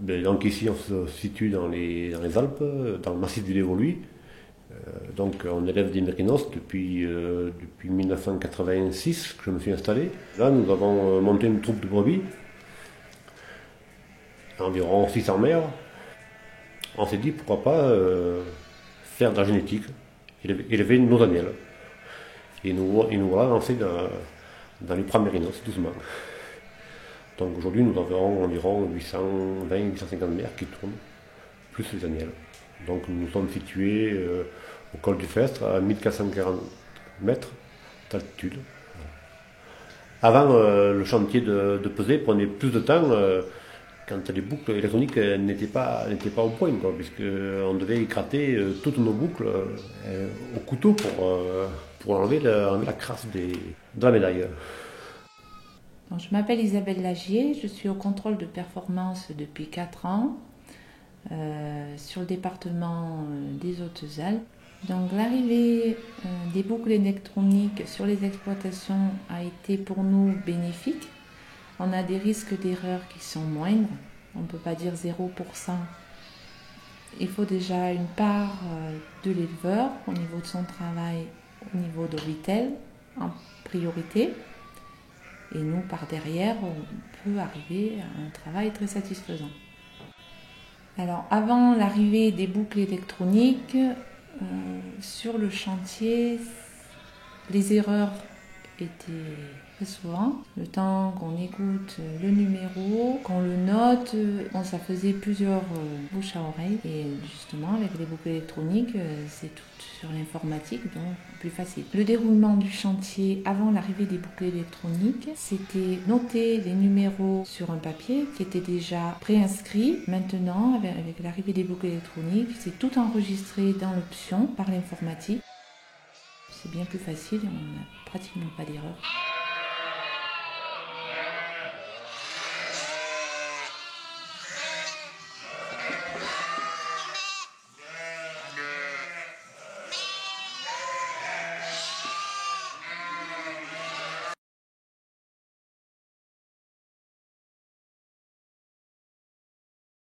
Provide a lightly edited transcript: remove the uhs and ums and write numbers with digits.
Donc ici, on se situe dans les Alpes, dans le massif du Lévoluy. Donc on élève des mérinos depuis 1986 que je me suis installé. Là, nous avons monté une troupe de brebis, environ 600 mères. On s'est dit pourquoi pas faire de la génétique, élever nos agnelles. Et nous voilà lancés dans les prés mérinos, doucement. Donc aujourd'hui, nous avons environ 820-850 mères qui tournent, plus les agnelles. Donc nous sommes situés au col du Festre, à 1440 mètres d'altitude. Avant, le chantier de pesée prenait plus de temps quand les boucles électroniques n'étaient pas au point, puisqu'on devait écrater toutes nos boucles au couteau pour enlever la crasse de la médaille. Donc, je m'appelle Isabelle Lagier, je suis au contrôle de performance depuis 4 ans sur le département des Hautes-Alpes. Donc l'arrivée des boucles électroniques sur les exploitations a été pour nous bénéfique. On a des risques d'erreur qui sont moindres, on ne peut pas dire 0%. Il faut déjà une part de l'éleveur au niveau de son travail, au niveau de retail en priorité. Et nous, par derrière, on peut arriver à un travail très satisfaisant. Alors, avant l'arrivée des boucles électroniques, sur le chantier, les erreurs étaient très souvent. Le temps qu'on écoute le numéro, qu'on le note, ça faisait plusieurs bouches à oreille. Et justement, avec les boucles électroniques, c'est tout sur l'informatique, donc plus facile. Le déroulement du chantier avant l'arrivée des boucles électroniques, c'était noter les numéros sur un papier qui était déjà préinscrit. Maintenant, avec l'arrivée des boucles électroniques, c'est tout enregistré dans l'option par l'informatique. C'est bien plus facile et on n'a pratiquement pas d'erreur.